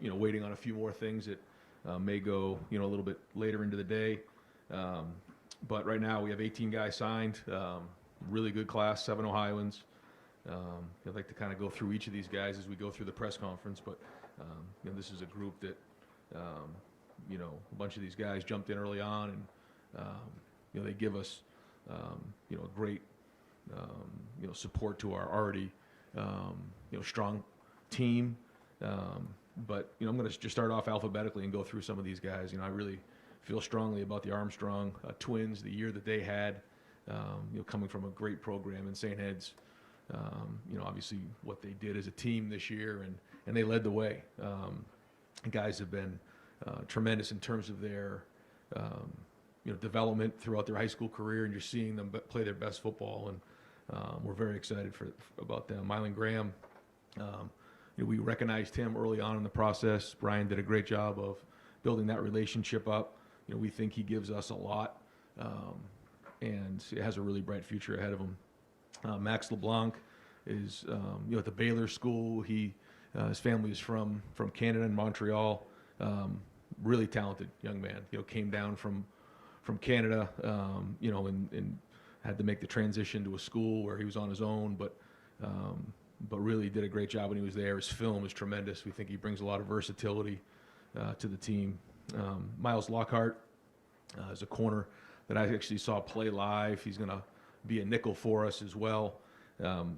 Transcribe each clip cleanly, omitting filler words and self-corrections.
waiting on a few more things that may go, a little bit later into the day. But right now we have 18 guys signed, really good class, 7 Ohioans. I'd like to kind of go through each of these guys as we go through the press conference, but this is a group that, a bunch of these guys jumped in early on, and they give us, a great, support to our already, strong team. But I'm going to just start off alphabetically and go through some of these guys. I really feel strongly about the Armstrong twins, the year that they had, coming from a great program in St. Ed's. Obviously what they did as a team this year, and they led the way. Guys have been tremendous in terms of their development throughout their high school career, and you're seeing them play their best football, and we're very excited about them. Mylan Graham, we recognized him early on in the process. Brian did a great job of building that relationship up. We think he gives us a lot, and it has a really bright future ahead of him. Max LeBlanc is, at the Baylor School. His family is from Canada and Montreal. Really talented young man. Came down from Canada, and had to make the transition to a school where he was on his own, but really did a great job when he was there. His film is tremendous. We think he brings a lot of versatility to the team. Miles Lockhart is a corner that I actually saw play live. He's going to be a nickel for us as well.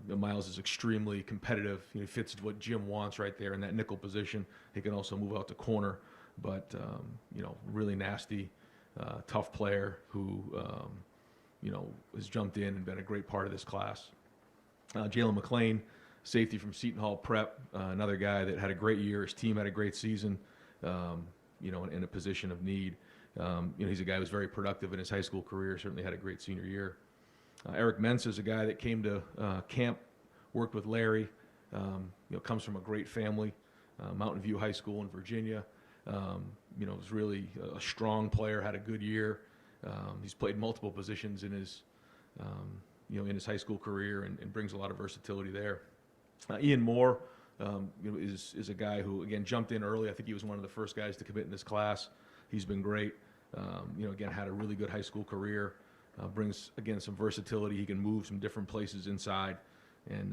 Miles is extremely competitive. He fits what Jim wants right there in that nickel position. He can also move out to corner, but really nasty, tough player who has jumped in and been a great part of this class. Jalen McClain, safety from Seton Hall Prep, another guy that had a great year. His team had a great season, in a position of need. He's a guy who's very productive in his high school career, certainly had a great senior year. Eric Mensa is a guy that came to camp, worked with Larry, comes from a great family, Mountain View High School in Virginia. Was really a strong player, had a good year. He's played multiple positions in his high school career and brings a lot of versatility there. Ian Moore, is a guy who, again, jumped in early. I think he was one of the first guys to commit in this class. He's been great. Again, had a really good high school career. Brings, again, some versatility. He can move some different places inside, and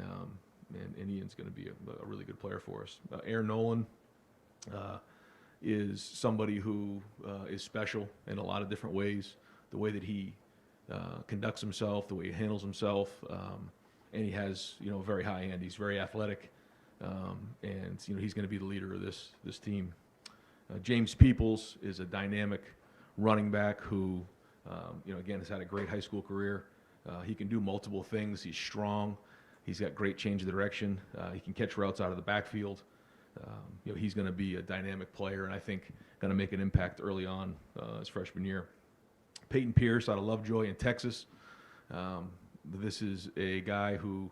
Ian's going to be a really good player for us. Aaron Nolan is somebody who is special in a lot of different ways. The way that he conducts himself, the way he handles himself, and he has a very high end. He's very athletic, and he's going to be the leader of this team. James Peoples is a dynamic running back who. Again, has had a great high school career. He can do multiple things. He's strong. He's got great change of direction. He can catch routes out of the backfield. He's going to be a dynamic player, and I think going to make an impact early on his freshman year. Peyton Pierce out of Lovejoy in Texas. This is a guy who,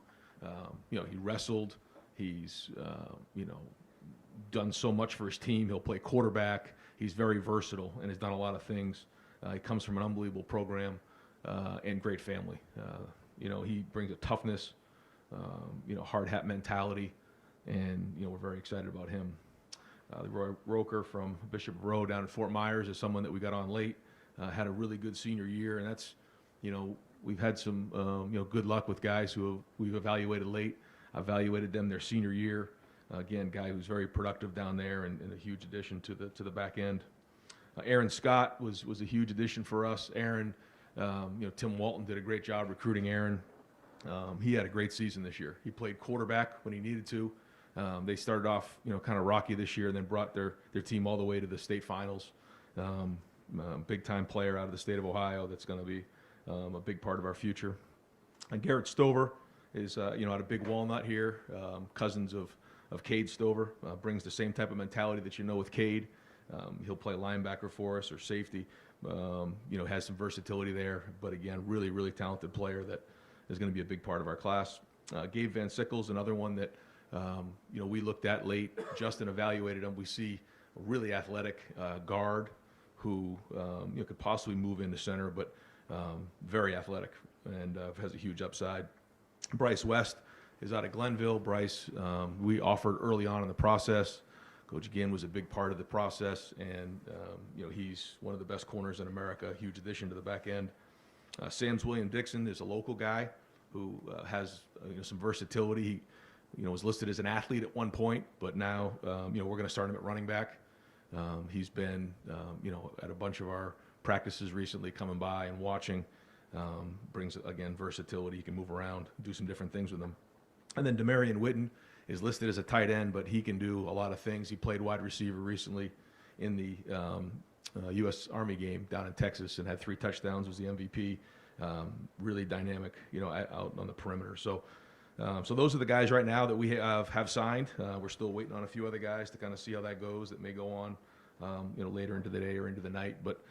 he wrestled. He's, done so much for his team. He'll play quarterback. He's very versatile and has done a lot of things. He comes from an unbelievable program and great family. He brings a toughness, hard hat mentality, and we're very excited about him. Roy Roker from Bishop Rowe down in Fort Myers is someone that we got on late. Had a really good senior year, and that's, we've had some good luck with guys who we've evaluated late. Evaluated them their senior year. Again, guy who's very productive down there and a huge addition to the back end. Aaron Scott was a huge addition for us. Aaron, Tim Walton did a great job recruiting Aaron. He had a great season this year. He played quarterback when he needed to. They started off, kind of rocky this year, and then brought their team all the way to the state finals. Big-time player out of the state of Ohio that's going to be a big part of our future. And Garrett Stover is, out of Big Walnut here, cousins of Cade Stover, brings the same type of mentality that with Cade. He'll play linebacker for us or safety. Has some versatility there, but again, really, really talented player that is going to be a big part of our class. Gabe Van Sickles, another one that we looked at late. Justin evaluated him. We see a really athletic guard who could possibly move into center, but very athletic and has a huge upside. Bryce West is out of Glenville. Bryce, we offered early on in the process. Coach Ginn was a big part of the process, and he's one of the best corners in America. Huge addition to the back end. Sam's William Dixon is a local guy who has some versatility. He was listed as an athlete at one point, but now we're going to start him at running back. He's been at a bunch of our practices recently, coming by and watching. Brings again versatility. He can move around, do some different things with him. And then Demarion Witten is listed as a tight end, but he can do a lot of things. He played wide receiver recently in the U.S. Army game down in Texas and had 3 touchdowns, was the MVP. Really dynamic, out on the perimeter. So those are the guys right now that we have signed. We're still waiting on a few other guys to kind of see how that goes. That may go on, later into the day or into the night. But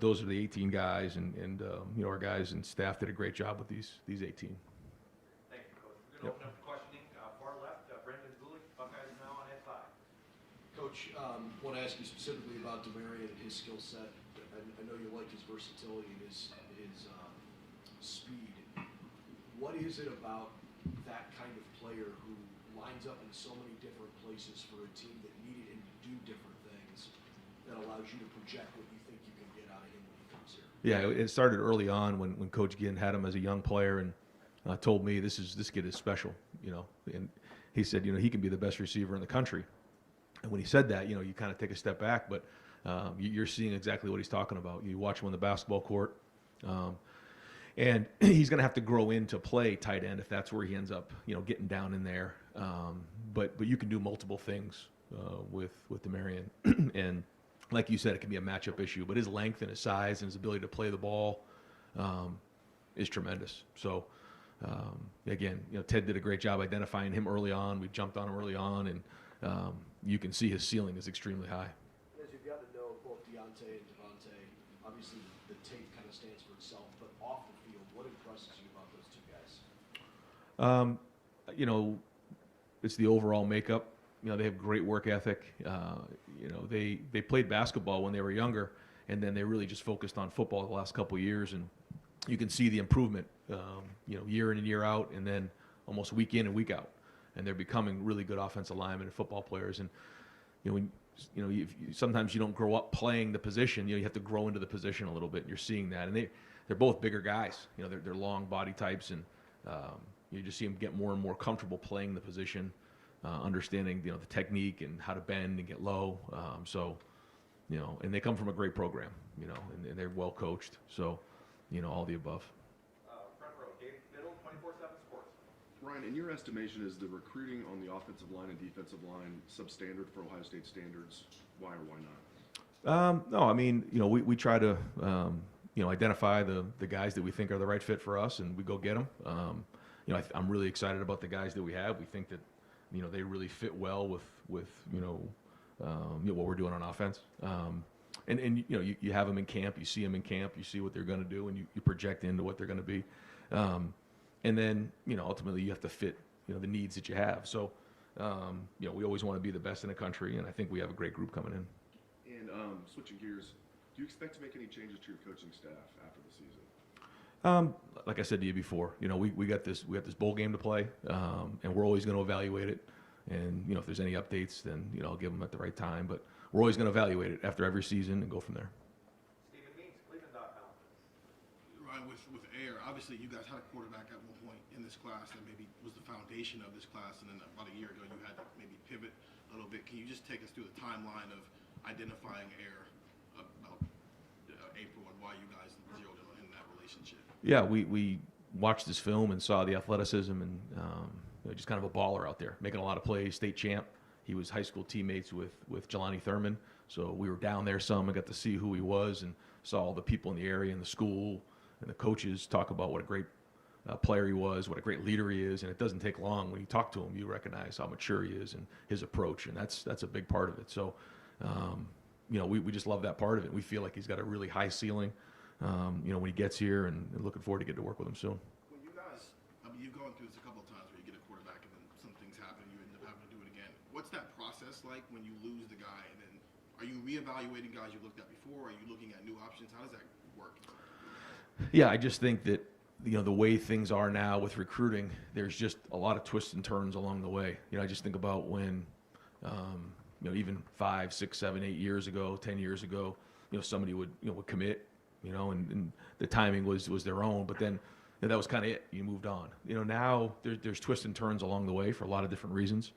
those are the 18 guys, and our guys and staff did a great job with these 18. Thank you, Coach. We're going to open up the questioning. Far left, Brendan Gulick, Buckeyes now on that side. Coach, I want to ask you specifically about Demarion and his skill set. I know you like his versatility and his speed. What is it about that kind of player who lines up in so many different places for a team that needed him to do different things that allows you to project what you think you can get out of him when he comes here? Yeah, it started early on when Coach Ginn had him as a young player and told me this kid is special, and he said, he can be the best receiver in the country. And when he said that, you kind of take a step back, but you're seeing exactly what he's talking about. You watch him on the basketball court, and he's going to have to grow into play tight end if that's where he ends up, getting down in there. But you can do multiple things with Demarion, and like you said, it can be a matchup issue. But his length and his size and his ability to play the ball is tremendous. So again, Ted did a great job identifying him early on. We jumped on him early on, and you can see his ceiling is extremely high. As you've got to know both Deontay and Devontae, obviously the tape kind of stands for itself, but off the field, what impresses you about those two guys? It's the overall makeup. They have great work ethic. They played basketball when they were younger, and then they really just focused on football the last couple of years, and you can see the improvement, year in and year out, and then almost week in and week out. And they're becoming really good offensive linemen and football players. And sometimes you don't grow up playing the position. You have to grow into the position a little bit. And you're seeing that, and they're both bigger guys. They're long body types, and you just see them get more and more comfortable playing the position, understanding the technique and how to bend and get low. And they come from a great program, and they're well coached. So, all the above. Front row, David Biddle, 24/7 Sports. Ryan, in your estimation, is the recruiting on the offensive line and defensive line substandard for Ohio State standards? Why or why not? No, I mean, we try to, identify the guys that we think are the right fit for us, and we go get them. I'm really excited about the guys that we have. We think that, they really fit well with what we're doing on offense. And you have them in camp, you see them in camp, you see what they're going to do, and you project into what they're going to be. And then, ultimately you have to fit, the needs that you have. So, we always want to be the best in the country, and I think we have a great group coming in. And switching gears, do you expect to make any changes to your coaching staff after the season? Like I said to you before, we got this bowl game to play, and we're always going to evaluate it. And, if there's any updates, then, I'll give them at the right time. But we're always going to evaluate it after every season and go from there. Stephen Means, Cleveland.com. Ryan, with Air, obviously you guys had a quarterback at one point in this class that maybe was the foundation of this class, and then about a year ago you had to maybe pivot a little bit. Can you just take us through the timeline of identifying Air about April and why you guys zeroed in that relationship? Yeah, we watched this film and saw the athleticism and just kind of a baller out there, making a lot of plays, state champ. He was high school teammates with Jelani Thurman, so we were down there some and got to see who he was and saw all the people in the area and the school and the coaches talk about what a great player he was, what a great leader he is, and it doesn't take long. When you talk to him, you recognize how mature he is and his approach, and that's a big part of it. So, we just love that part of it. We feel like he's got a really high ceiling, when he gets here, and looking forward to get to work with him soon. When you guys, you've gone through this a couple of times where you get a quarterback and then some things happen and you end up having to do it again. What's that process like when you lose the guy? And then are you reevaluating guys you looked at before? Are you looking at new options? How does that work? Yeah, I just think that the way things are now with recruiting, there's just a lot of twists and turns along the way. I just think about when even 5, 6, 7, 8 years ago, 10 years ago, somebody would commit, and the timing was their own, but then that was kind of it. You moved on. Now there's twists and turns along the way for a lot of different reasons.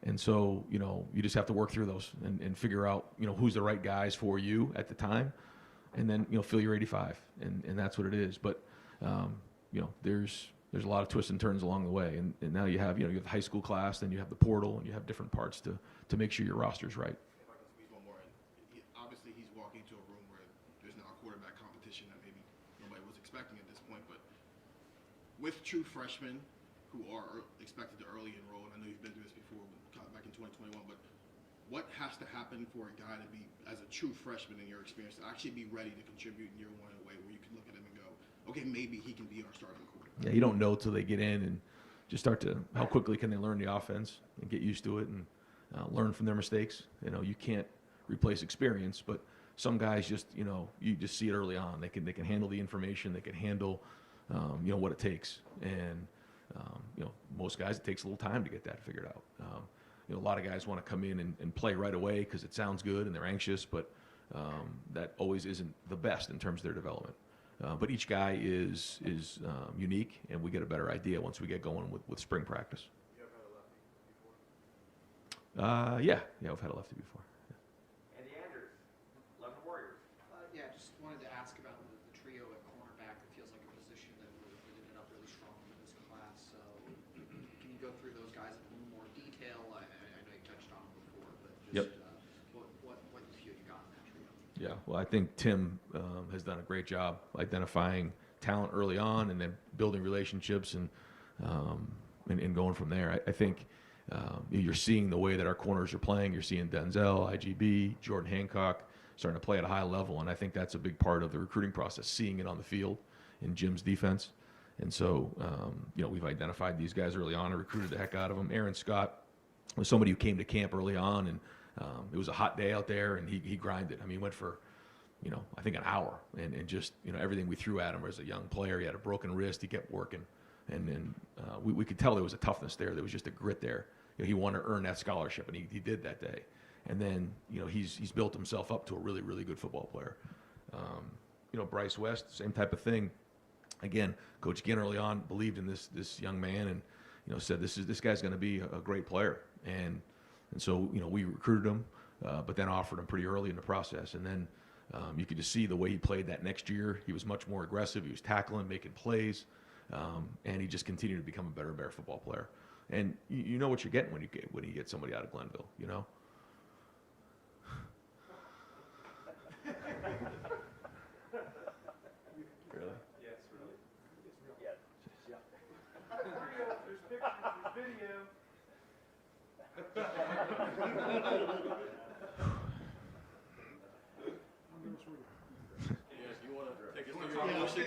And so, you just have to work through those and figure out, who's the right guys for you at the time, and then, fill your 85, and that's what it is. But, there's a lot of twists and turns along the way, and now you have, you have the high school class, then you have the portal, and you have different parts to make sure your roster's right. If I can squeeze one more in, obviously he's walking into a room where there's now a quarterback competition that maybe nobody was expecting at this point, but with true freshmen who are expected to early enroll, and I know you've been through this before, back in 2021, but what has to happen for a guy to be, as a true freshman in your experience, to actually be ready to contribute in year one in a way where you can look at him and go, okay, maybe he can be our starting quarterback? Yeah, you don't know till they get in and just start to, how quickly can they learn the offense and get used to it and learn from their mistakes. You can't replace experience, but some guys just, you just see it early on. They can handle the information, they can handle, what it takes. And, most guys, it takes a little time to get that figured out. A lot of guys want to come in and play right away because it sounds good and they're anxious, but that always isn't the best in terms of their development. But each guy is unique, and we get a better idea once we get going with spring practice. You ever had a lefty before? Yeah, I've had a lefty before. Andy Anders, 11 Warriors. Yeah, just wanted to ask about the trio at cornerback. It feels like a position that ended up really strong in this class. So can you go through those guys in a little more detail? I know you touched on them before, but just what you feel you got in that trio? Yeah, well, I think Tim has done a great job identifying talent early on and then building relationships and going from there. I think you're seeing the way that our corners are playing. You're seeing Denzel, IGB, Jordan Hancock starting to play at a high level, and I think that's a big part of the recruiting process, seeing it on the field in Jim's defense. And so, we've identified these guys early on and recruited the heck out of them. Aaron Scott was somebody who came to camp early on, and it was a hot day out there, and he grinded. I mean, he went for, I think an hour, and just, everything we threw at him as a young player. He had a broken wrist. He kept working. And then we could tell there was a toughness there. There was just a grit there. He wanted to earn that scholarship, and he did that day. And then, he's built himself up to a really, really good football player. Bryce West, same type of thing. Again, Coach Ginn early on believed in this young man and, said this guy's going to be a great player. And so, we recruited him, but then offered him pretty early in the process. And then you could just see the way he played that next year. He was much more aggressive. He was tackling, making plays. And he just continued to become a better and better football player. And you know what you're getting when you get somebody out of Glenville, Really? Yes, really. Yes. Yeah. There's pictures, there's video. You want to take us through your emotion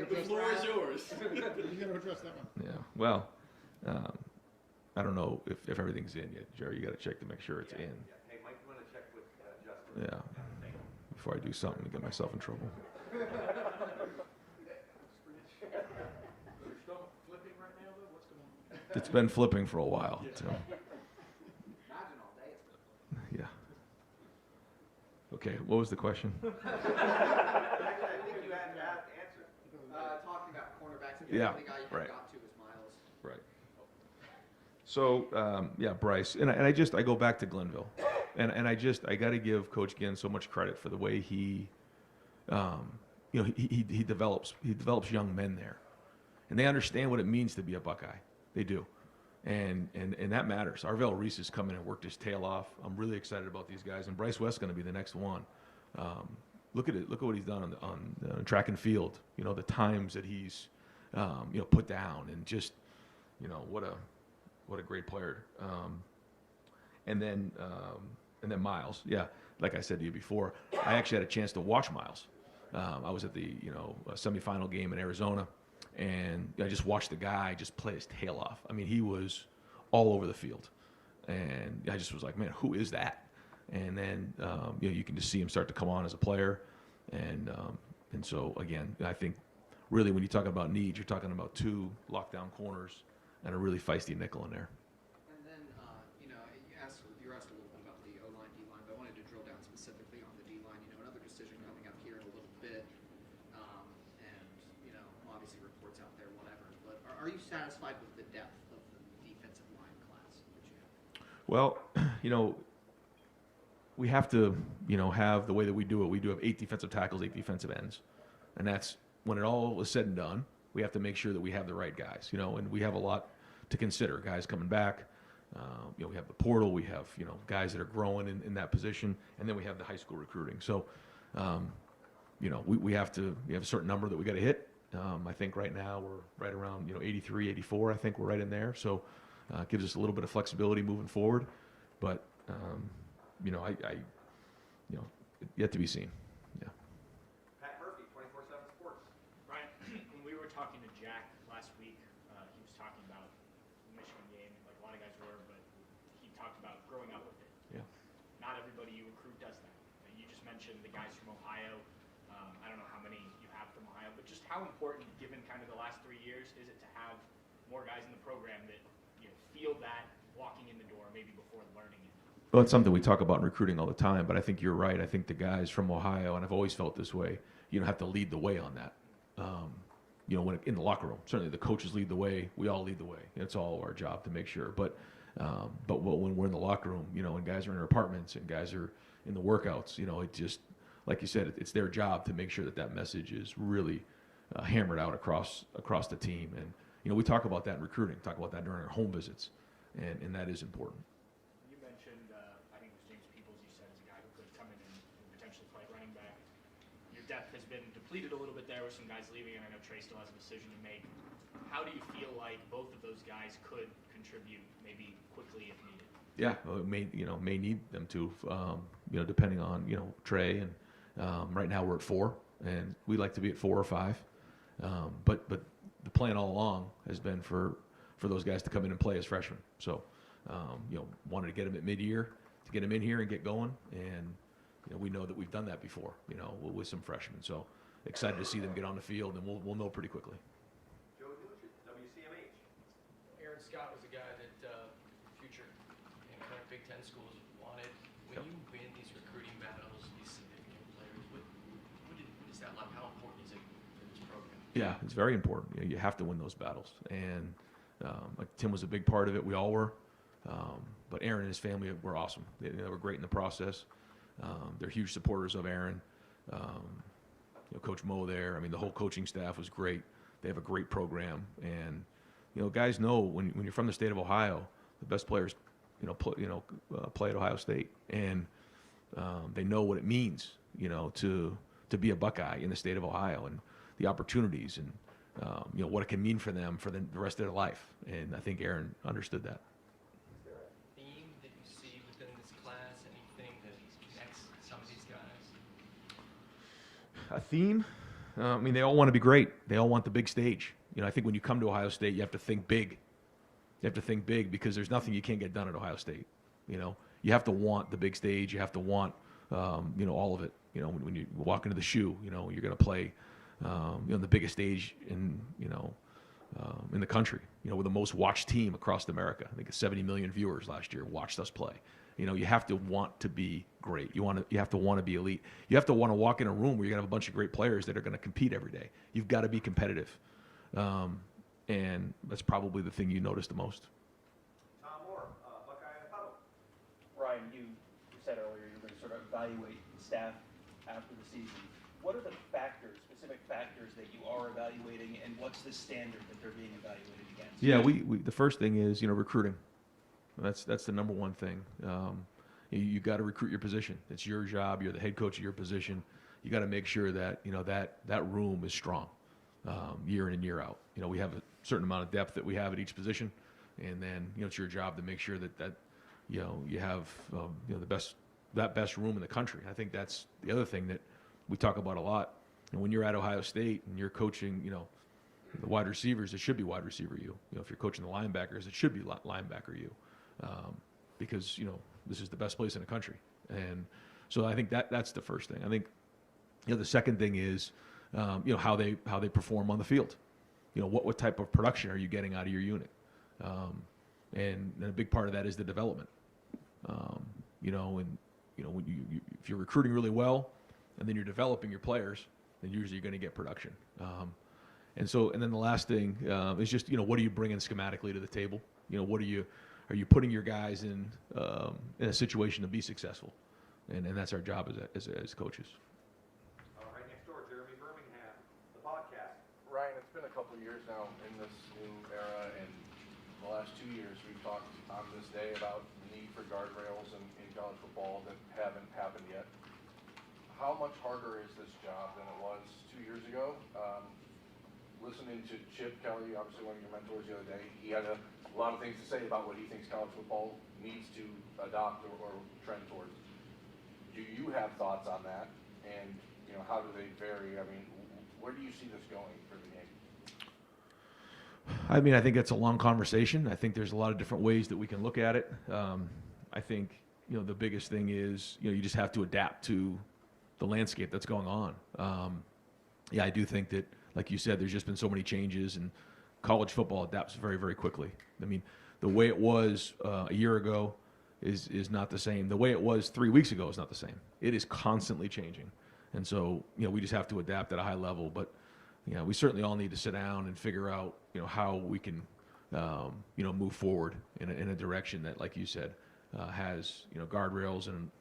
The floor is yours. You gotta address that one. Yeah. Well, I don't know if everything's in yet, Jerry. You got to check to make sure it's in. Yeah. Hey, Mike, you want to check with Justin? Yeah. Before I do something to get myself in trouble. Your stomach flipping right now, though? What's going on? It's been flipping for a while. So. Imagine all day it's Yeah. Okay. What was the question? Actually, I think you had answered. talking about cornerbacks. And Yeah, the only guy you right. got to was Miles. Right. So Bryce, and I go back to Glenville, and I got to give Coach Ginn so much credit for the way he develops young men there, and they understand what it means to be a Buckeye. They do, and that matters. Arvell Reese has come in and worked his tail off. I'm really excited about these guys, and Bryce West's going to be the next one. Look at it. Look at what he's done on track and field. The times that he's put down, and just what a great player. And then Miles. Yeah, like I said to you before, I actually had a chance to watch Miles. I was at the semifinal game in Arizona, and I just watched the guy just play his tail off. I mean, he was all over the field, and I just was like, man, who is that? And then you can just see him start to come on as a player, and so again, I think really when you talk about needs, you're talking about two lockdown corners and a really feisty nickel in there. Are you satisfied with the depth of the defensive line class that you have? Well, we have to, have the way that we do it. We do have 8 defensive tackles, 8 defensive ends. And that's, when it all is said and done, we have to make sure that we have the right guys, and we have a lot to consider. Guys coming back, we have the portal, we have, guys that are growing in that position, and then we have the high school recruiting. So, we have a certain number that we got to hit. I think right now we're right around, 83, 84. I think we're right in there. So, it gives us a little bit of flexibility moving forward. But, yet to be seen. Yeah. Pat Murphy, 24/7 Sports. Ryan, when we were talking to Jack last week, he was talking about the Michigan game, like a lot of guys were, but he talked about growing up with it. Yeah. Not everybody you recruit does that. You just mentioned the guys from Ohio. I don't know how many you have from Ohio, but just how important, given kind of the last 3 years, is it to have more guys in the program that feel that walking in the door, maybe before learning it? Well, it's something we talk about in recruiting all the time, but I think you're right. I think the guys from Ohio, and I've always felt this way, have to lead the way on that. When in the locker room, certainly the coaches lead the way. We all lead the way. It's all our job to make sure. But when we're in the locker room, and guys are in their apartments and guys are in the workouts, it just, like you said, it's their job to make sure that message is really hammered out across the team. And we talk about that in recruiting, talk about that during our home visits, and that is important. You mentioned, I think it was James Peoples, you said, as a guy who could come in and potentially play running back. Your depth has been depleted a little bit there with some guys leaving, and I know Trey still has a decision to make. How do you feel like both of those guys could contribute, maybe quickly if needed? Yeah, well, it may need them to, depending on Trey, and right now we're at 4, and we like to be at 4 or 5. But the plan all along has been for those guys to come in and play as freshmen. So, wanted to get them at mid-year, to get them in here and get going, and we know that we've done that before, with some freshmen. So excited to see them get on the field, and we'll know pretty quickly. Joe Nugent, WCMH. Aaron Scott was a guy that future Big Ten schools wanted. When you win these recruiting battles, these significant players, what is that like? How important is it for this program? Yeah, it's very important. You have to win those battles, and like Tim was a big part of it. We all were, but Aaron and his family were awesome. They were great in the process. They're huge supporters of Aaron. Coach Mo there. I mean, the whole coaching staff was great. They have a great program, and guys know when you're from the state of Ohio, the best players, play at Ohio State, and they know what it means, to be a Buckeye in the state of Ohio, and the opportunities, and what it can mean for them for the rest of their life. And I think Aaron understood that. Is there a theme that you see within this class? Anything that connects some of these guys? A theme? I mean, they all want to be great. They all want the big stage. I think when you come to Ohio State, you have to think big. You have to think big because there's nothing you can't get done at Ohio State. You have to want the big stage. You have to want, all of it. When you walk into the shoe, you're going to play, the biggest stage in the country. We're the most watched team across America. I think 70 million viewers last year watched us play. You have to want to be great. You have to want to be elite. You have to want to walk in a room where you're going to have a bunch of great players that are going to compete every day. You've got to be competitive. And that's probably the thing you notice the most. Tom Moore, Buckeye in a Huddle. Ryan, you said earlier you're going to sort of evaluate staff after the season. What are the specific factors that you are evaluating, and what's the standard that they're being evaluated against? Yeah, we the first thing is recruiting. That's the number one thing. You got to recruit your position. It's your job. You're the head coach of your position. You got to make sure that that room is strong year in and year out. We have a certain amount of depth that we have at each position, and then it's your job to make sure that you have the best room in the country. I think that's the other thing that we talk about a lot. And when you're at Ohio State and you're coaching, the wide receivers, it should be wide receiver you. If you're coaching the linebackers, it should be linebacker you, because this is the best place in the country. And so I think that's the first thing. I think the second thing is how they perform on the field. What type of production are you getting out of your unit? And a big part of that is the development. When if you're recruiting really well, and then you're developing your players, then usually you're going to get production. And then the last thing is just, what are you bringing schematically to the table? Are you putting your guys in a situation to be successful? And that's our job as coaches. All right, next door, Jeremy Birmingham, the podcast. Ryan, it's been a couple of years now in this new era, and the last 2 years we've talked on this day about the need for guardrails in college football that haven't happened yet. How much harder is this job than it was 2 years ago? Listening to Chip Kelly, obviously one of your mentors the other day, he had a lot of things to say about what he thinks college football needs to adopt or trend towards. Do you have thoughts on that? And, how do they vary? I mean, where do you see this going for the game? I mean, I think that's a long conversation. I think there's a lot of different ways that we can look at it. I think, the biggest thing is, you just have to adapt to the landscape that's going on. I do think that, like you said, there's just been so many changes, and college football adapts very, very quickly. I mean, the way it was a year ago is not the same. The way it was 3 weeks ago is not the same. It is constantly changing. And so, we just have to adapt at a high level. But, we certainly all need to sit down and figure out, how we can, move forward in a direction that, like you said, has, guardrails and,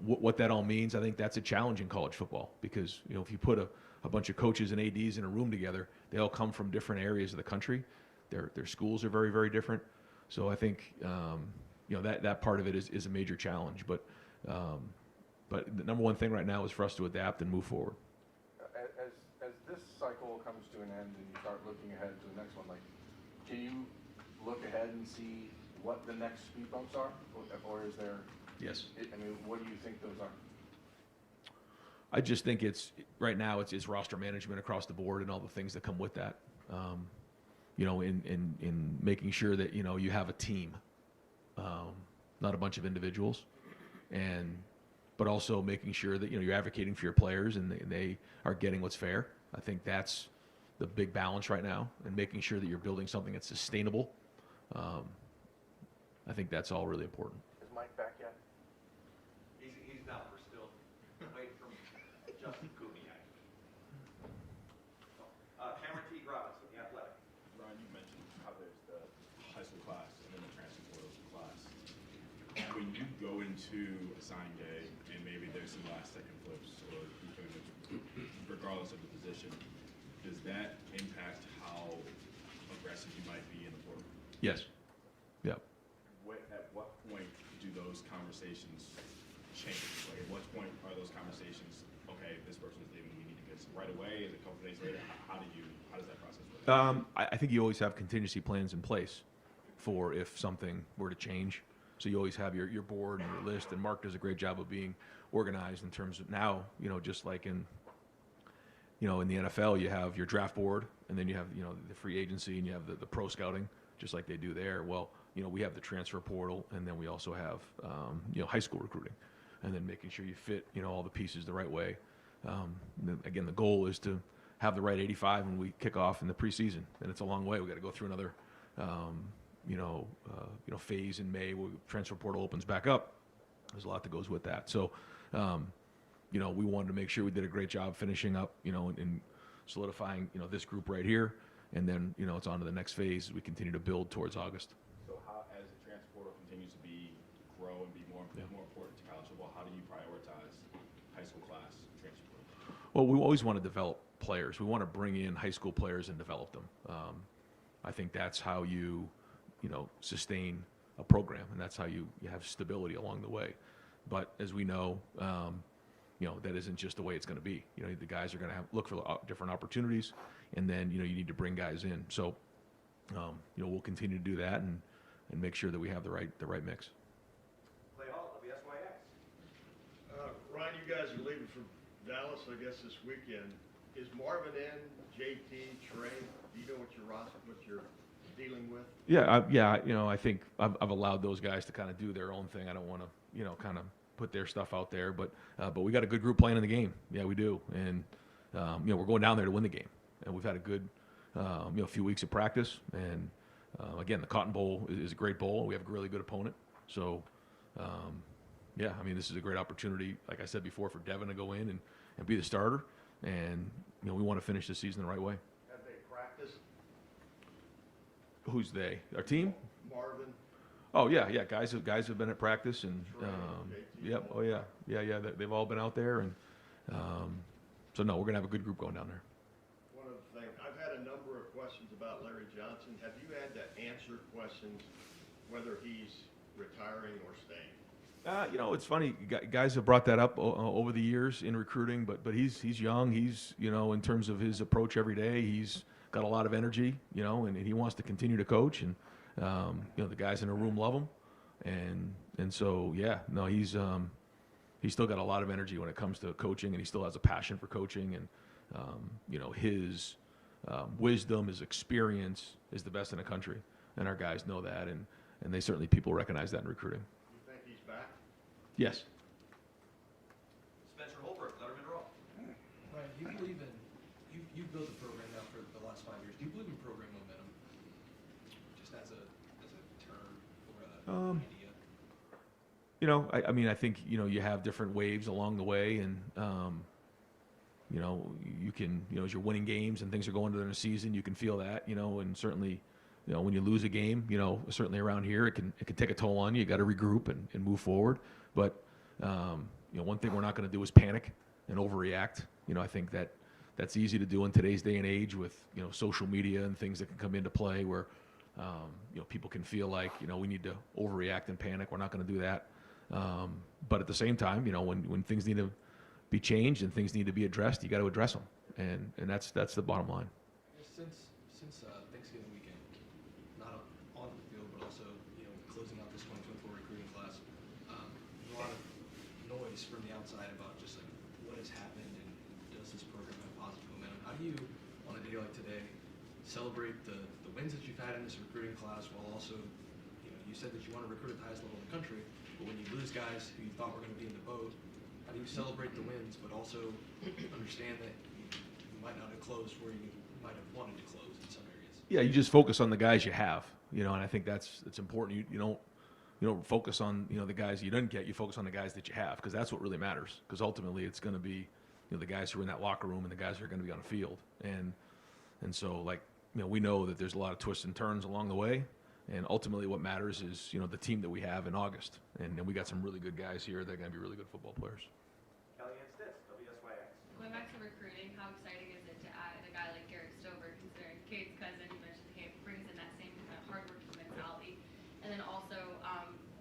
what that all means. I think that's a challenge in college football because, if you put a bunch of coaches and ADs in a room together, they all come from different areas of the country. Their schools are very, very different. So I think, that part of it is a major challenge. But the number one thing right now is for us to adapt and move forward. As this cycle comes to an end and you start looking ahead to the next one, can you look ahead and see what the next speed bumps are? Or is there... Yes. I mean, what do you think those are? I just think right now it's roster management across the board and all the things that come with that. In making sure that, you have a team, not a bunch of individuals, but also making sure that, you're advocating for your players and they are getting what's fair. I think that's the big balance right now, and making sure that you're building something that's sustainable. I think that's all really important. Is Mike back yet? He's not. We're still waiting for Justin Kubiak. Cameron T. Robinson, The Athletic. Ryan, you mentioned how there's the high school class and then the transfer portal class. When you go into a signing day and maybe there's some last-second flips or regardless of the position, does that impact how aggressive you might be in the portal? Yes. Yeah. At what point do those conversations change? Like, at what point are those conversations, okay, this person's leaving, we need to get some right away? Is it a couple days later? How does that process work? I think you always have contingency plans in place for if something were to change. So you always have your board and your list, and Mark does a great job of being organized in terms of now, just like in the NFL, you have your draft board, and then you have, the free agency, and you have the pro scouting, just like they do there. Well, we have the transfer portal, and then we also have, high school recruiting, and then making sure you fit, all the pieces the right way. Again, the goal is to have the right 85 when we kick off in the preseason, and it's a long way. We got to go through another, phase in May where transfer portal opens back up. There's a lot that goes with that. So, we wanted to make sure we did a great job finishing up, and solidifying, this group right here, and then, it's on to the next phase as we continue to build towards August. So how, as the transfer portal continues to grow and be more important to college football, how do you prioritize high school class transfer portal? Well, we always want to develop players. We want to bring in high school players and develop them. I think that's how you sustain a program, and that's how you have stability along the way. But as we know, that isn't just the way it's going to be. The guys are going to look for different opportunities, and then, you need to bring guys in. So, we'll continue to do that and make sure that we have the right mix. Clay Hall, WSYX. Ryan, you guys are leaving for Dallas, I guess, this weekend. Is Marvin in, JT, Trey? Do you know what you're dealing with? Yeah. I think I've allowed those guys to kind of do their own thing. I don't want to, kind of put their stuff out there, but we got a good group playing in the game. Yeah, we do. And, we're going down there to win the game. And we've had a good, few weeks of practice. And, again, the Cotton Bowl is a great bowl. We have a really good opponent. So, this is a great opportunity, like I said before, for Devin to go in and be the starter. And, we want to finish the season the right way. Have they practiced? Who's they? Our team? Marvin? Oh yeah, guys have been at practice and Trey, JT, yep. Oh yeah. They've all been out there and so no, we're gonna have a good group going down there. One other thing, I've had a number of questions about Larry Johnson. Have you had to answer questions whether he's retiring or staying? It's funny. Guys have brought that up over the years in recruiting, but he's young. He's in terms of his approach every day, he's got a lot of energy. And he wants to continue to coach, and the guys in the room love him, and so yeah, no, he's still got a lot of energy when it comes to coaching, and he still has a passion for coaching, and his wisdom, his experience is the best in the country, and our guys know that, and they certainly people recognize that in recruiting. You think he's back? Yes. Spencer Holbrook, Letterman Roll. Ryan, do you believe in, you've built a program now for the last 5 years. Do you believe in program momentum? Just as a term or an idea? I mean, I think, you have different waves along the way, and, you can, as you're winning games and things are going to the season, you can feel that, and certainly, when you lose a game, certainly around here, it can take a toll on you. You got to regroup and move forward. But, one thing we're not going to do is panic and overreact. I think that's easy to do in today's day and age with, social media and things that can come into play where, people can feel like, we need to overreact and panic. We're not going to do that. But at the same time, when things need to be changed and things need to be addressed, you got to address them. And that's the bottom line. Since Thanksgiving weekend, not on the field, but also closing out this 2024 recruiting class, there's a lot of noise from the outside about just like what has happened and does this program have positive momentum. How do you, on a day like today, celebrate the wins that you've had in this recruiting class while also, you said that you want to recruit at the highest level in the country, but when you lose guys who you thought were going to be in the boat, how do you celebrate the wins but also understand that you might not have closed where you might have wanted to close in some areas? Yeah, you just focus on the guys you have, and I think it's important. You don't focus on the guys you didn't get. You focus on the guys that you have, because that's what really matters. Because ultimately, it's going to be the guys who are in that locker room and the guys who are going to be on the field. And so we know that there's a lot of twists and turns along the way. And ultimately, what matters is the team that we have in August. And we got some really good guys here that are going to be really good football players. Kellyanne Stitz, WSYX. Going back to recruiting, how exciting is it to add a guy like Garrett Stover, considering Cade's cousin, you mentioned he brings in that same kind of hardworking mentality. And then also,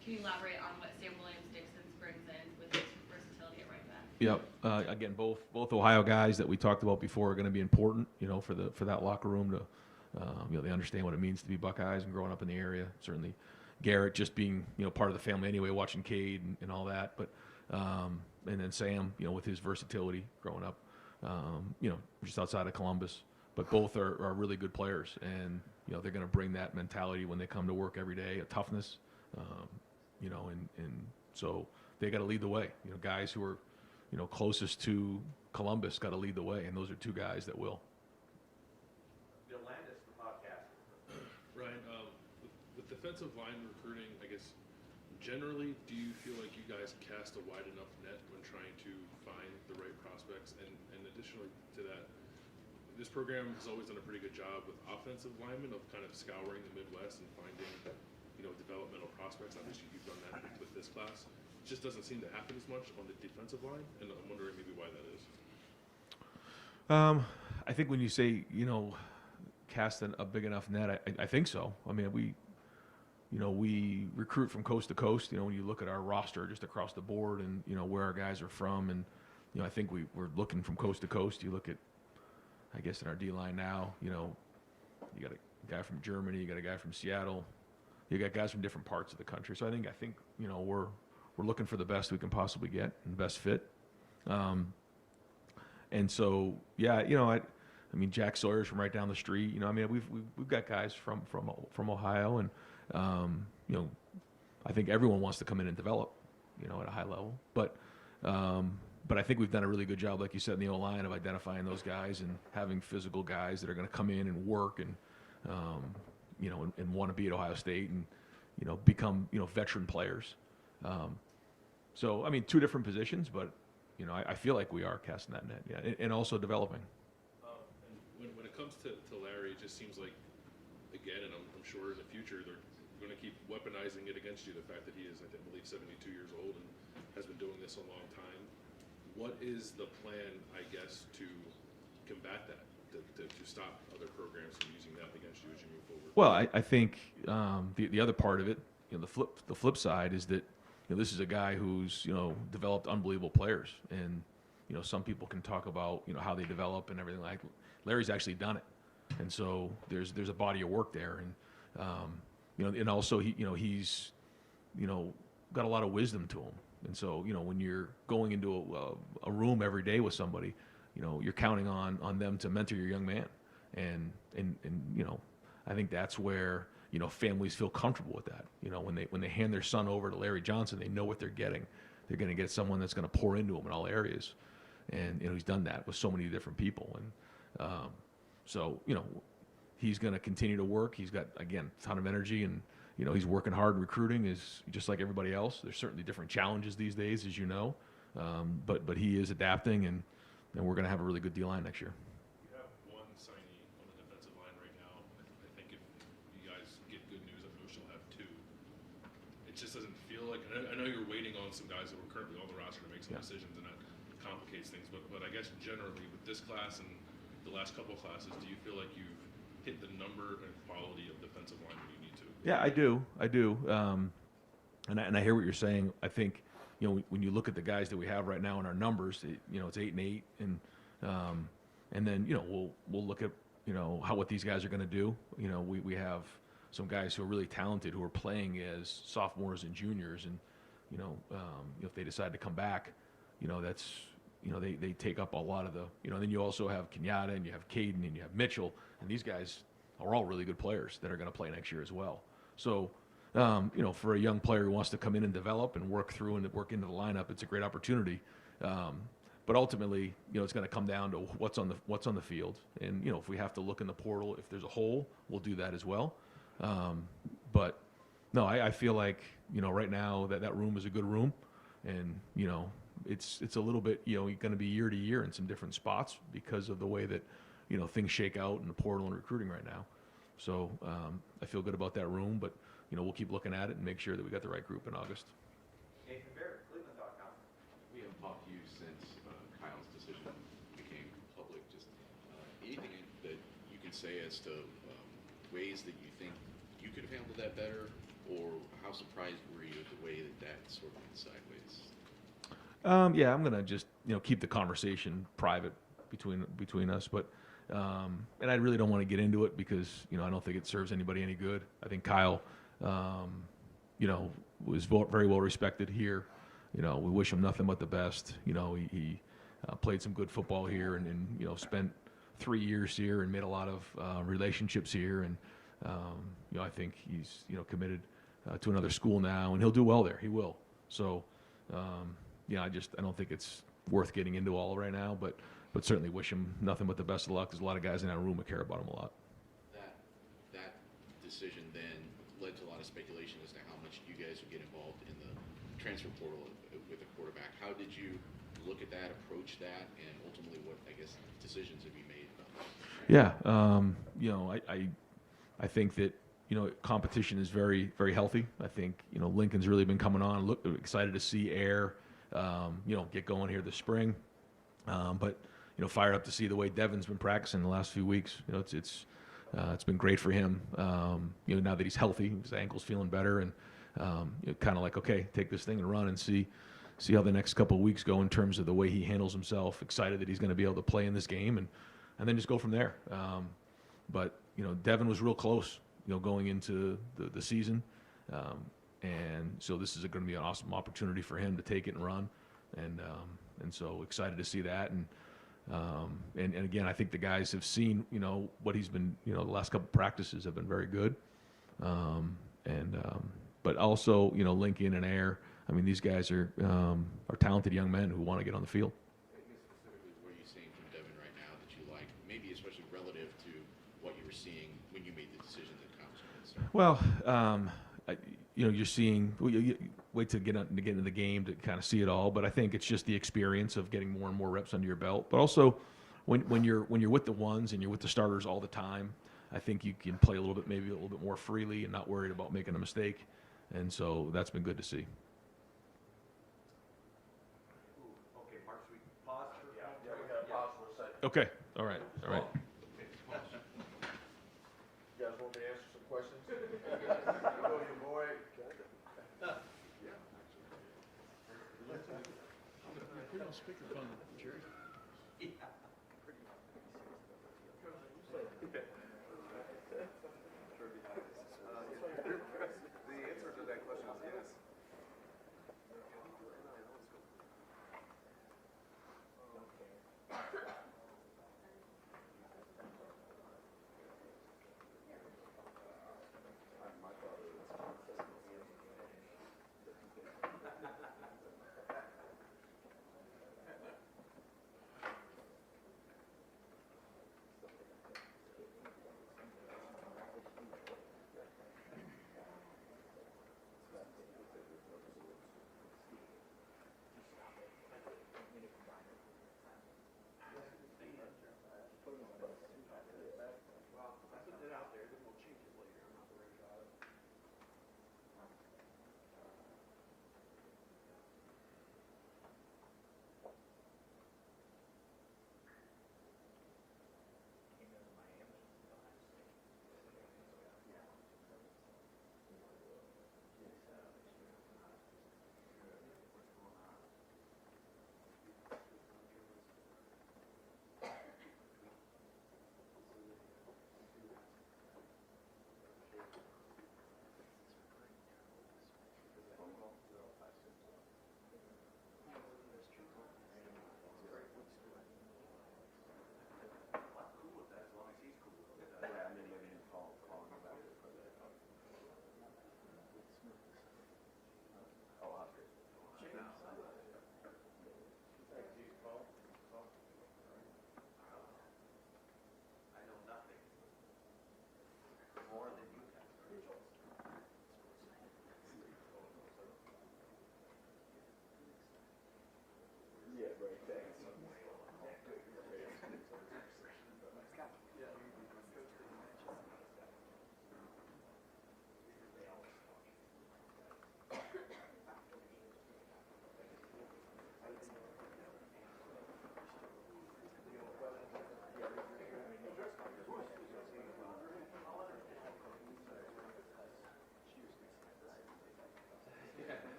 can you elaborate on what Sam Williams-Dixon brings in with his versatility at right back? Yep. Again, both Ohio guys that we talked about before are going to be important, for that locker room to, they understand what it means to be Buckeyes and growing up in the area. Certainly, Garrett just being, part of the family anyway, watching Cade and all that. But and then Sam, with his versatility growing up, just outside of Columbus. But both are really good players, and they're going to bring that mentality when they come to work every day, a toughness, and so they got to lead the way. Guys who are closest to Columbus got to lead the way, and those are two guys that will. Bill Landis, the podcast. Ryan, with defensive line recruiting, I guess, generally, do you feel like you guys cast a wide enough net when trying to find the right prospects? And additionally to that, this program has always done a pretty good job with offensive linemen of kind of scouring the Midwest and finding, developmental prospects. Obviously, you've done that with this class. It just doesn't seem to happen as much on the defensive line, and I'm wondering maybe why that is. I think when you say, cast a big enough net, I think so. I mean, we recruit from coast to coast. When you look at our roster just across the board and, where our guys are from, and, I think we're looking from coast to coast. You look at, I guess, in our D-line now, you got a guy from Germany, you got a guy from Seattle, you got guys from different parts of the country. So I think, we're looking for the best we can possibly get and the best fit. And so, yeah, I mean, Jack Sawyer's from right down the street. We've got guys from Ohio, and I think everyone wants to come in and develop, at a high level. But I think we've done a really good job, like you said, in the O-line of identifying those guys and having physical guys that are going to come in and work and and want to be at Ohio State and become veteran players. So I mean, two different positions, but I feel like we are casting that net, yeah, and also developing. comes to Larry, it just seems like, again, and I'm sure in the future they're going to keep weaponizing it against you. The fact that he is, I believe, 72 years old and has been doing this a long time. What is the plan, I guess, to combat that, to stop other programs from using that against you as you move forward? Well, I think the other part of it, the flip side is that this is a guy who's developed unbelievable players, and some people can talk about how they develop and everything like. Larry's actually done it, and so there's a body of work there, and and also he's got a lot of wisdom to him, and so when you're going into a room every day with somebody, you're counting on them to mentor your young man, and I think that's where families feel comfortable with that. When they hand their son over to Larry Johnson, they know what they're getting. They're going to get someone that's going to pour into them in all areas, and he's done that with so many different people, and so he's going to continue to work. He's got, again, a ton of energy, and he's working hard. Recruiting is just like everybody else. There's certainly different challenges these days, as you know, but he is adapting, and we're going to have a really good D-line next year. You have one signee on the defensive line right now. I think if you guys get good news, I know she'll have two. It just doesn't feel like. I know you're waiting on some guys that were currently on the roster to make some decisions, and that complicates things. But I guess generally with this class and the last couple of classes, do you feel like you've hit the number and quality of defensive line that you need to? Yeah, I do. And I hear what you're saying. I think when you look at the guys that we have right now in our numbers, it's 8 and 8, and then we'll look at what these guys are going to do. We have some guys who are really talented who are playing as sophomores and juniors, and if they decide to come back, that's they take up a lot of the Then you also have Kenyatta, and you have Caden, and you have Mitchell, and these guys are all really good players that are going to play next year as well. So for a young player who wants to come in and develop and work through and work into the lineup, it's a great opportunity. But ultimately, it's going to come down to what's on the field, and if we have to look in the portal, if there's a hole, we'll do that as well. But no, I feel like right now that room is a good room, and it's a little bit going to be year to year in some different spots because of the way that things shake out in the portal and recruiting right now. So I feel good about that room, but we'll keep looking at it and make sure that we got the right group in August. Nathan Barrett, Cleveland.com. We haven't talked to you since Kyle's decision became public. Just anything that you can say as to ways that you think you could have handled that better, or how surprised were you at the way that sort of went sideways? Yeah, I'm gonna just keep the conversation private between us, but and I really don't want to get into it because I don't think it serves anybody any good. I think Kyle, was very well respected here. We wish him nothing but the best. He played some good football here, and spent 3 years here and made a lot of relationships here, and I think he's committed to another school now, and he'll do well there. He will. So I don't think it's worth getting into all right now, but certainly wish him nothing but the best of luck. There's a lot of guys in that room that care about him a lot. That decision then led to a lot of speculation as to how much you guys would get involved in the transfer portal with a quarterback. How did you look at that, approach that, and ultimately what, I guess, decisions have you made about that? Yeah, I think that competition is very, very healthy. I think Lincoln's really been coming on. Excited to see Air get going here this spring, but fired up to see the way Devin's been practicing the last few weeks. It's been great for him. Now that he's healthy, his ankle's feeling better, and kind of like, okay, take this thing and run and see how the next couple of weeks go in terms of the way he handles himself. Excited that he's going to be able to play in this game, and then just go from there. But Devin was real close, going into the season, and so this is going to be an awesome opportunity for him to take it and run, and so excited to see that. And again, I think the guys have seen what he's been. The last couple of practices have been very good, but also Lincoln and Air. I mean, these guys are talented young men who want to get on the field. Specifically, what are you seeing from Devin right now that you like? Maybe especially relative to what you were seeing when you made the decision that comes from. Well, you're seeing. You wait to get into the game to kind of see it all, but I think it's just the experience of getting more and more reps under your belt. But also, when you're with the ones and you're with the starters all the time, I think you can play maybe a little bit more freely and not worried about making a mistake. And so that's been good to see. Okay, Mark, should we pause for? Yeah, we gotta pause for a second. Okay. All right. All right. You guys want me to answer some questions? You know your boy. Put on speakerphone, Jerry. The answer to that question is yes.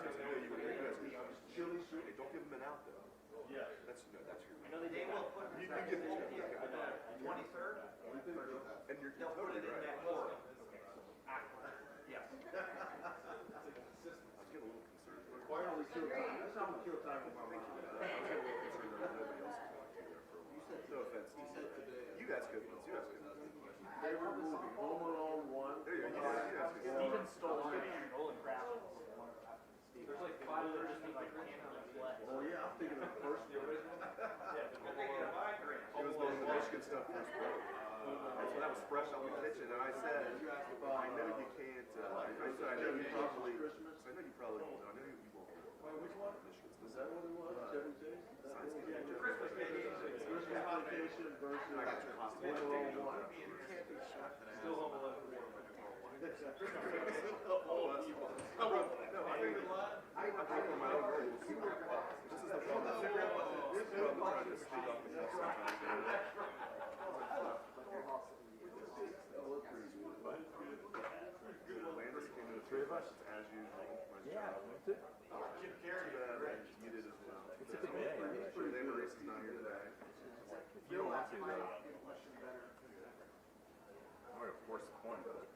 Chili soup. Hey, don't give them an out though. Yeah. That's your. They will put it You back can in get the 23rd. and you're They'll put totally it in right. that quorum. Yes. I was getting a little concerned. Finally, kill time. That's how we kill time with my mom. I was getting a little concerned that nobody else was going to be there for a while. No offense. He said today. You guys good ones. You guys good ones. Favorite movie, Home Alone 1. There you go. You guys good ones. Steven stole mine. Nolan Crafton. There's like 5 that are just like handling flex. Oh yeah, I'm thinking of the first one. They're making a migraine. It was one of the Michigan stuff first row. That's when I was fresh out of the kitchen, and I said, I know you can't, I said, I know you probably, I know you probably won't, I know you won't. Wait, which one? Michigan's Is that what it was? 17? Science Vacation. Christmas Vacation versus I got your costume. Home Alone 1. You can't be shocked that I Still Home Alone 4. No, I think I for my own rules. This is the problem. This is the problem trying to speak up and stuff sometimes. Landis came to the three of us as usual. Yeah, Jim Carrey, you did as well. It's a big day. Landis is not here today. You don't want to go. I'm going to force the point, but.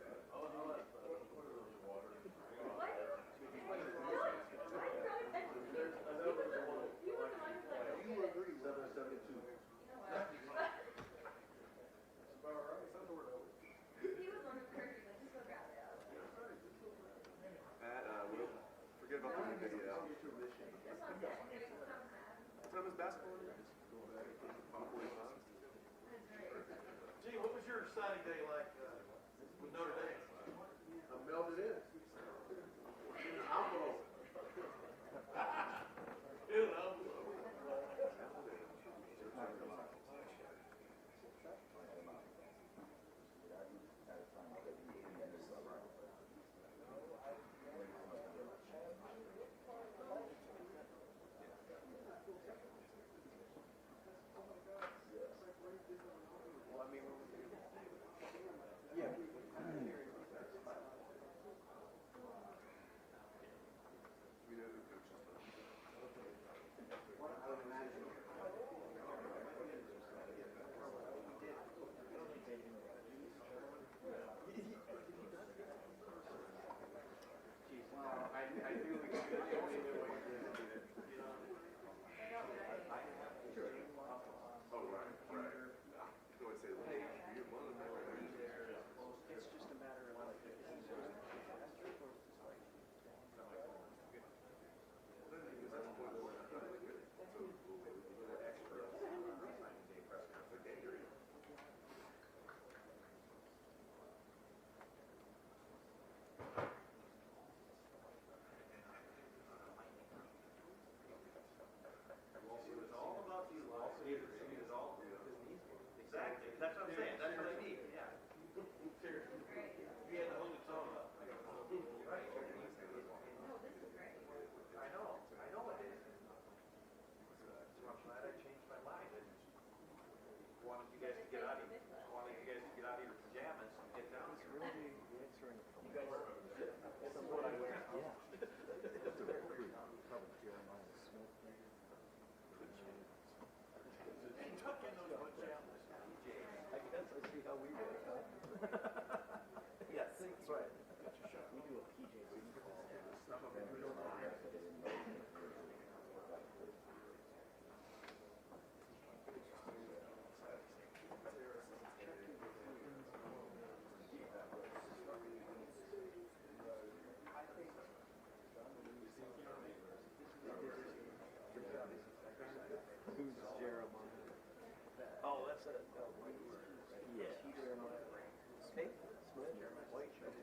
Forget about the new video. What time is basketball in here? 1:45. Gee, what was your signing day like with Notre Dame? I melted in. Envelope. In an envelope. We know who coaches them. Oh, right. You can always say, hey, you're one of them. It's just a matter of like, Exactly. That's what I'm saying. That's what I need. Yeah. Seriously. You had to hold its own up. Right. No, this is great. I know. I know it is. So I'm glad I changed my mind. I wanted you guys to get out of your pajamas and get down here. you guys, this is what I wear. Yeah. Tuck in those pajamas. I guess I see how we do it, huh? Yes, that's right. We do a PJ. Who's Jeremiah? Oh, that's a yeah. Smith, white shirt.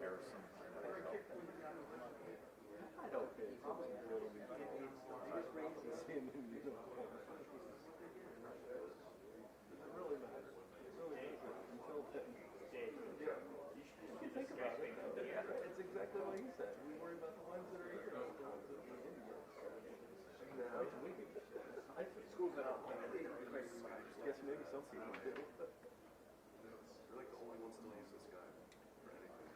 Harrison. I don't think it's really good. He just raises him in uniform. It really matters. It really doesn't until then. You should think about it. It's exactly what he said. We worry about the ones that are here, not the ones that are in here. I think schools that don't. I guess maybe some people do. They're like the only ones still use this guy for anything.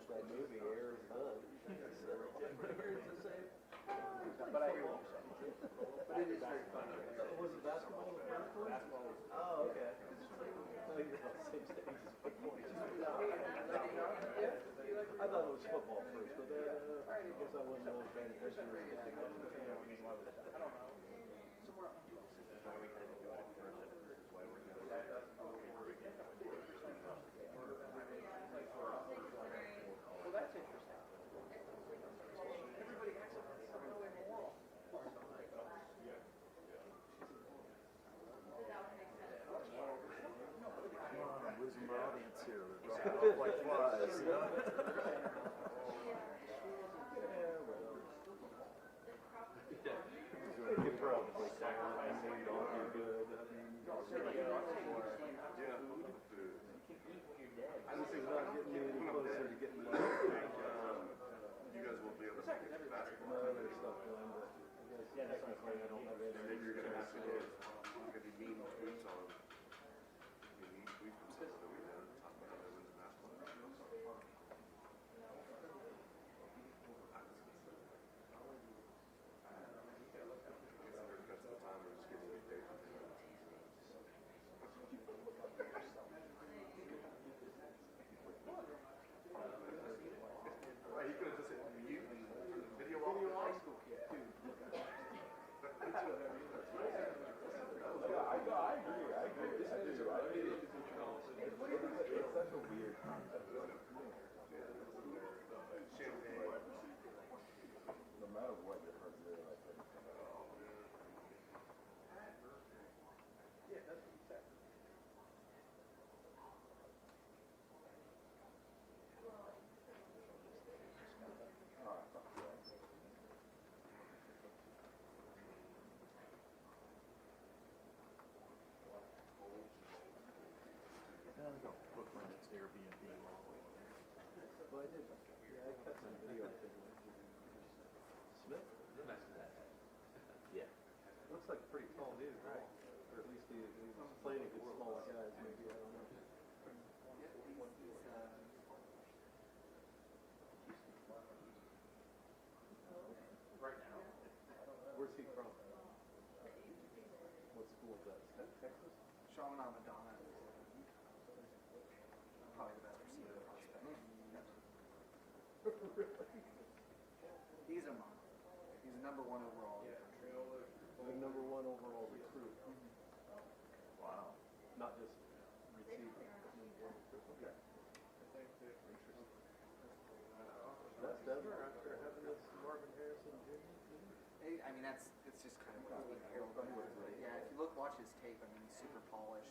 watched that movie, Air is Bud. But I hear what you're saying. But it is very fun. Was it basketball? Basketball is. Oh, okay. So you're about the same stage as football. I thought it was football first, but I guess I wasn't really paying attention. I don't know. Well, that's interesting. Everybody acts like it's moral. I'm losing my audience here. They're dropping off like flies. You know? You probably can't. I mean, don't do good. I mean, this is not getting me any closer to getting my. You guys will be able to make it to basketball. No, there's stuff going, but I guess technically I don't have any. And then you're gonna have to get, maybe mean tweets on, mean tweet from something that we did, talk about how they win the basketball. That's the time we're just getting the date. Right, he could have just hit mute and video off. High school kid, too. I agree. It's such a weird concept. No matter what your first day, I think. Yeah, that's what you said. Book my next Airbnb long. Well, I did. Yeah, I cut some video. Smith? Yeah. Looks like a pretty tall dude, right? Or at least he was playing against smaller guys, maybe, I don't know. Right now. Where's he from? What school is that? Texas? Shaman Madonna is probably the best receiver prospect. He's a monster. He's a number 1 overall. The number 1 overall recruit. Wow. Not just receiver. Okay. That's Denver after having this Marvin Harrison Jr. I mean, it's just kind of what he's been heralded as. Yeah, if you watch his tape, I mean, he's super polished.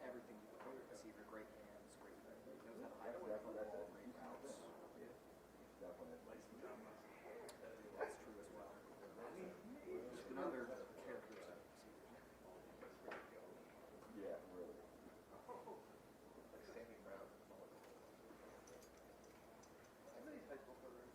Everything you look at, receiver, great hands, great. He knows how to hide away from the ball, great routes. That's true as well. Just another character set of receivers. Yeah, really. Like Sammy Brown. Some of these high school programs.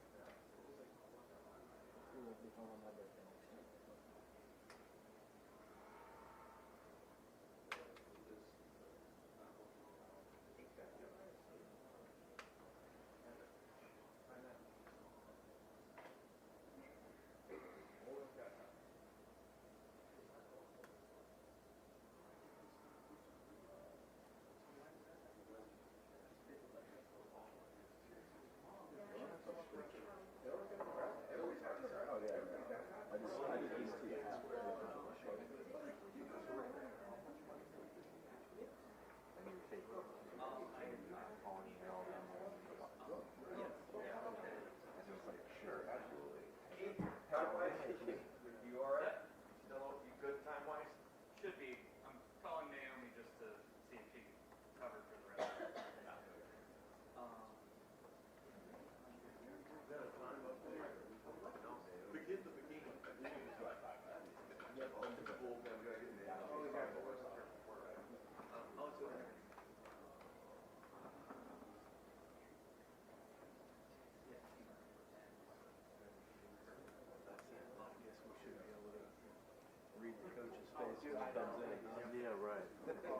Yeah, right. This guy.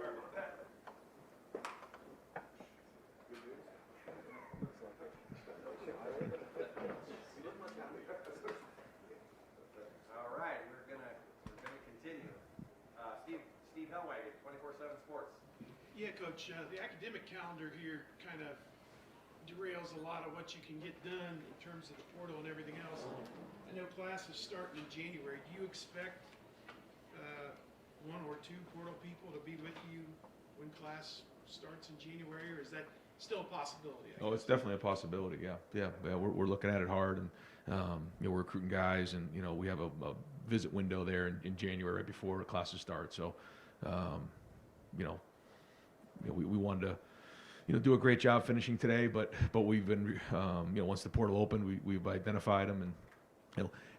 Sorry about that. All right, we're gonna continue. Steve Hellwagon, 24/7 Sports. Yeah, Coach, the academic calendar here kind of derails a lot of what you can get done in terms of the portal and everything else. I know class is starting in January. Do you expect one or two portal people to be with you when class starts in January, or is that still a possibility? Oh, it's definitely a possibility. Yeah. We're looking at it hard, and we're recruiting guys, and we have a visit window there in January right before classes start. So, we wanted to do a great job finishing today, but we've been once the portal opened, we've identified them, and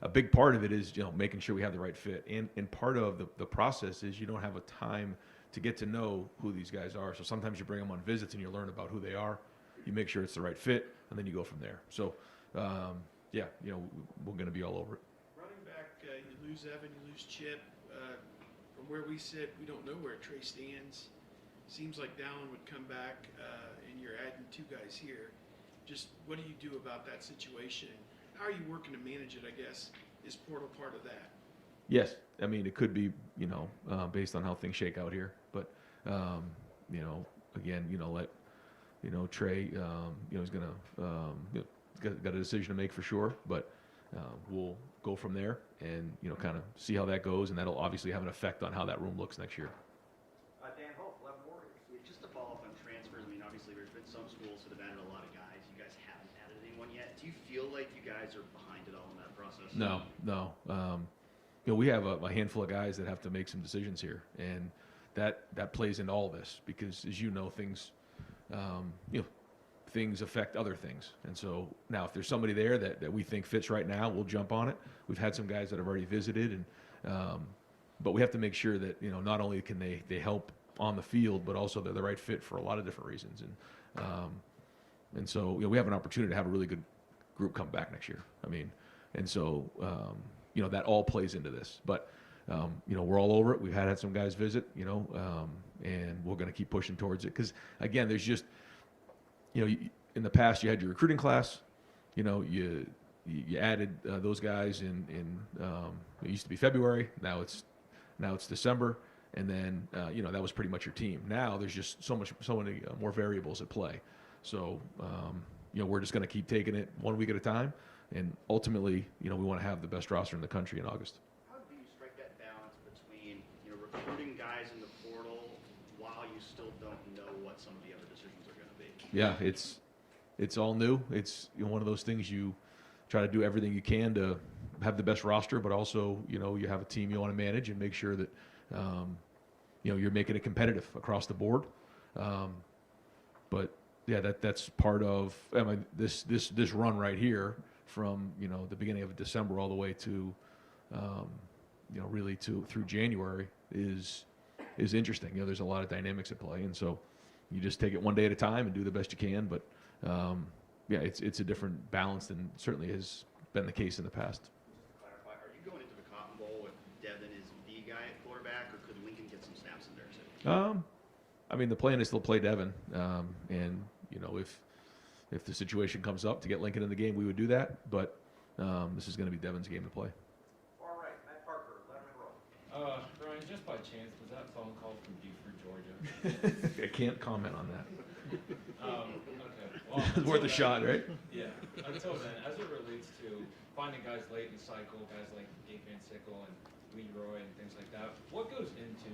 a big part of it is making sure we have the right fit, and part of the process is you don't have a time to get to know who these guys are. So sometimes you bring them on visits and you learn about who they are. You make sure it's the right fit, and then you go from there. So, we're going to be all over it. Running back, you lose Evan, you lose Chip. From where we sit, we don't know where Trey stands. Seems like Dallin would come back, and you're adding two guys here. Just what do you do about that situation? How are you working to manage it, I guess? Is portal part of that? Yes, I mean it could be based on how things shake out here, but again, let Trey, he's gonna got a decision to make for sure, but we'll go from there and kind of see how that goes, and that'll obviously have an effect on how that room looks next year. Dan Hope, 11 Warriors. Just to follow up on transfers, I mean, obviously there's been some schools that have added a lot of guys. You guys haven't added anyone yet. Do you feel like you guys are behind it all in that process? No. We have a handful of guys that have to make some decisions here, and that plays into all this because, as you know, things things affect other things. And so now, if there's somebody there that we think fits right now, we'll jump on it. We've had some guys that have already visited, and but we have to make sure that not only can they help on the field, but also they're the right fit for a lot of different reasons. And so we have an opportunity to have a really good group come back next year. I mean, and so that all plays into this. But we're all over it. We've had some guys visit, and we're going to keep pushing towards it because again, there's just in the past you had your recruiting class, you added those guys in it used to be February. Now it's December. And then, that was pretty much your team. Now there's just so many more variables at play. So, we're just going to keep taking it 1 week at a time. And ultimately, we want to have the best roster in the country in August. How do you strike that balance between, recruiting guys in the portal while you still don't know what some of the other decisions are going to be? Yeah, it's all new. It's one of those things you try to do everything you can to have the best roster, but also, you have a team you want to manage and make sure that, you're making it competitive across the board. But yeah, that's part of this run right here from the beginning of December all the way to really through January is interesting. There's a lot of dynamics at play, and so you just take it one day at a time and do the best you can. But it's a different balance than certainly has been the case in the past. Clarify, are you going into the Cotton Bowl with Devin as the guy at quarterback, or could Lincoln get some snaps in there too? I mean, the plan is still play Devin, and if the situation comes up to get Lincoln in the game, we would do that. But this is going to be Devin's game to play. All right, Matt Parker, Letterman Row. Ryan, just by chance, was that phone call from Beaufort, Georgia? I can't comment on that. Okay. Well, It's worth a shot, right? Yeah. Until then, as it relates to finding guys late in the cycle, guys like Gabe Van Sickle and Leroy and things like that, what goes into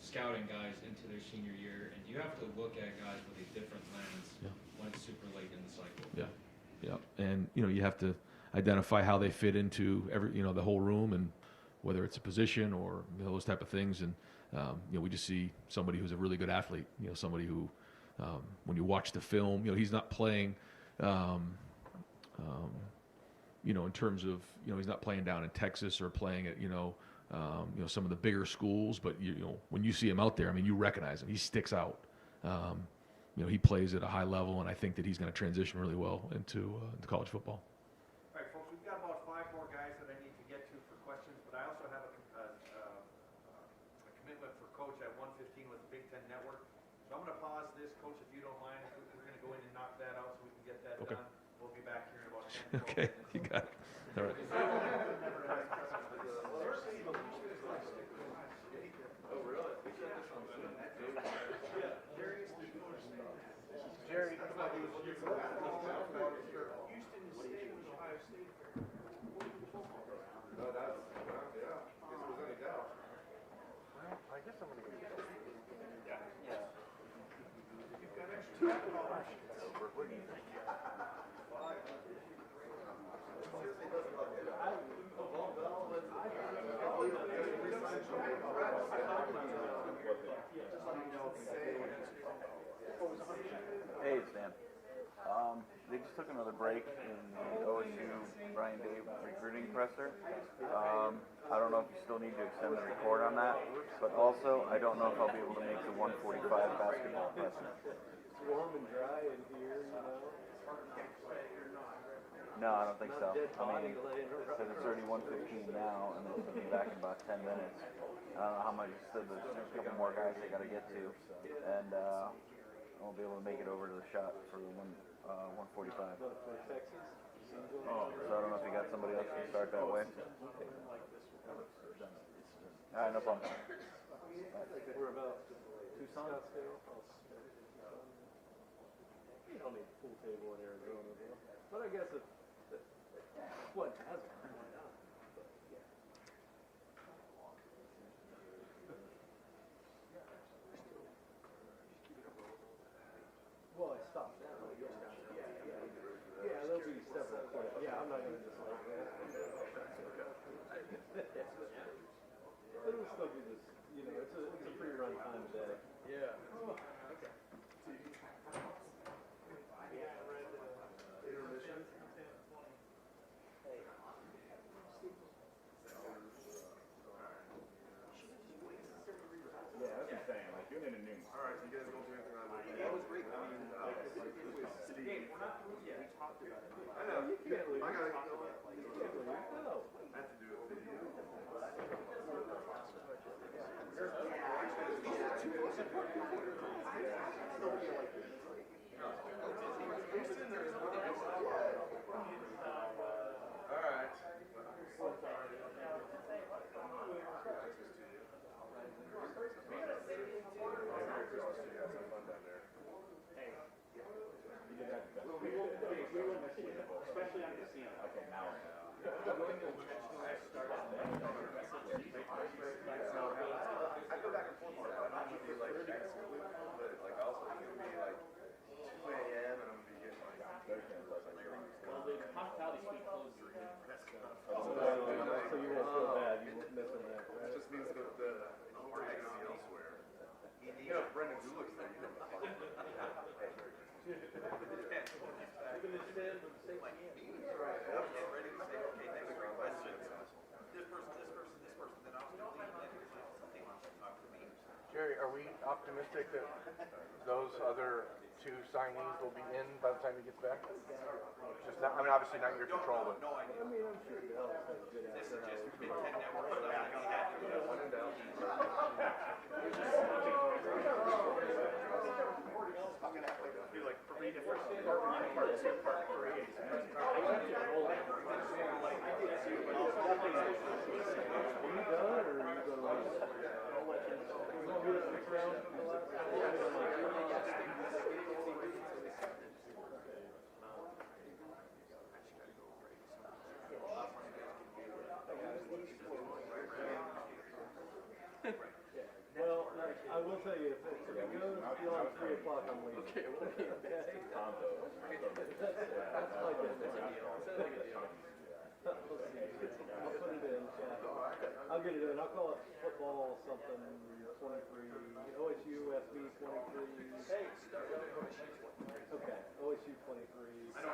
scouting guys into their senior year, and do you have to look at guys with a different lens when it's super late in the cycle? Yeah, and you have to identify how they fit into the whole room, and whether it's a position or those type of things. And we just see somebody who's a really good athlete. Somebody who, when you watch the film, he's not playing. In terms of he's not playing down in Texas or playing at some of the bigger schools, but when you see him out there, I mean, you recognize him. He sticks out. He plays at a high level, and I think that he's going to transition really well into college football. All right, folks, we've got about 5 more guys that I need to get to for questions, but I also have a commitment for coach at 1:15 with the Big Ten Network. So I'm gonna pause this, coach, if you don't mind. We're gonna go in and knock that out so we can get that Okay. done. We'll be back here in about 10, 12 Okay, minutes. you got it. All right. Oh, really? Jerry. Houston State was Ohio State. No, that's, yeah, if there was any doubt. I guess I'm gonna go. Yeah. You've got extra $2. What do you think? Hey, Stan. They just took another break in the OSU Brian Dave recruiting presser. I don't know if you still need to extend the record on that, but also I don't know if I'll be able to make the 145 basketball presser. It's warm and dry in here, you know? No, I don't think so. I mean, it says it's already 1:15 now, and it's gonna be back in about 10 minutes. I don't know how much. It said there's a couple more guys they gotta get to, and I won't be able to make it over to the shot for the 145. For Texas? So I don't know if you got somebody else who can start that way. All right, no problem. We're about Tucson? You don't need a pool table in Arizona, though. But I guess if what has it, why not? But, yeah. Well, I stopped now. Yeah, there'll be several. Yeah, I'm not gonna just like that. It'll still be this, you know, it's a free run time today. Yeah. Okay. Intermission. Yeah, that's what I'm saying, like, doing it in noon. All right, so you guys don't do anything on it? That was great. I mean, Steve. we're not through yet. We talked about it. I know, You can't leave. I gotta, You can't leave. No. I have to do a video. All right. Especially on casino. Okay, now. I go back and forth on that. I'm gonna be like next week, but like also it's gonna be like 2 a.m. and I'm gonna be getting like Well, the hospitality suite closes. So you won't feel bad. You won't miss it. That just means that we're hanging out elsewhere. You know, Brendan Gulick's there. You know, Even the stand with the safety in. Right. Get ready to say, okay, thanks for your questions. This person, then I'll leave, and then something wants to talk to me. Jerry, are we optimistic that those other two signees will be in by the time he gets back? Just not, I mean, obviously not your control, but. No idea. I mean, I'm sure Dallas has good This is after just Big Ten Network stuff. I don't have to. one and down. I'm gonna have to do like 3 different part 2, part 3. Are you done, or are you gonna like? I'll let you know. You want me to stick around for the last? Well, I will tell you, if it goes beyond 3 o'clock, I'm leaving. Okay, we'll be okay. That's my business. I'll put it in, yeah. I'll get it in. I'll call it football something 23, OSU SB 23. Okay, OSU 23.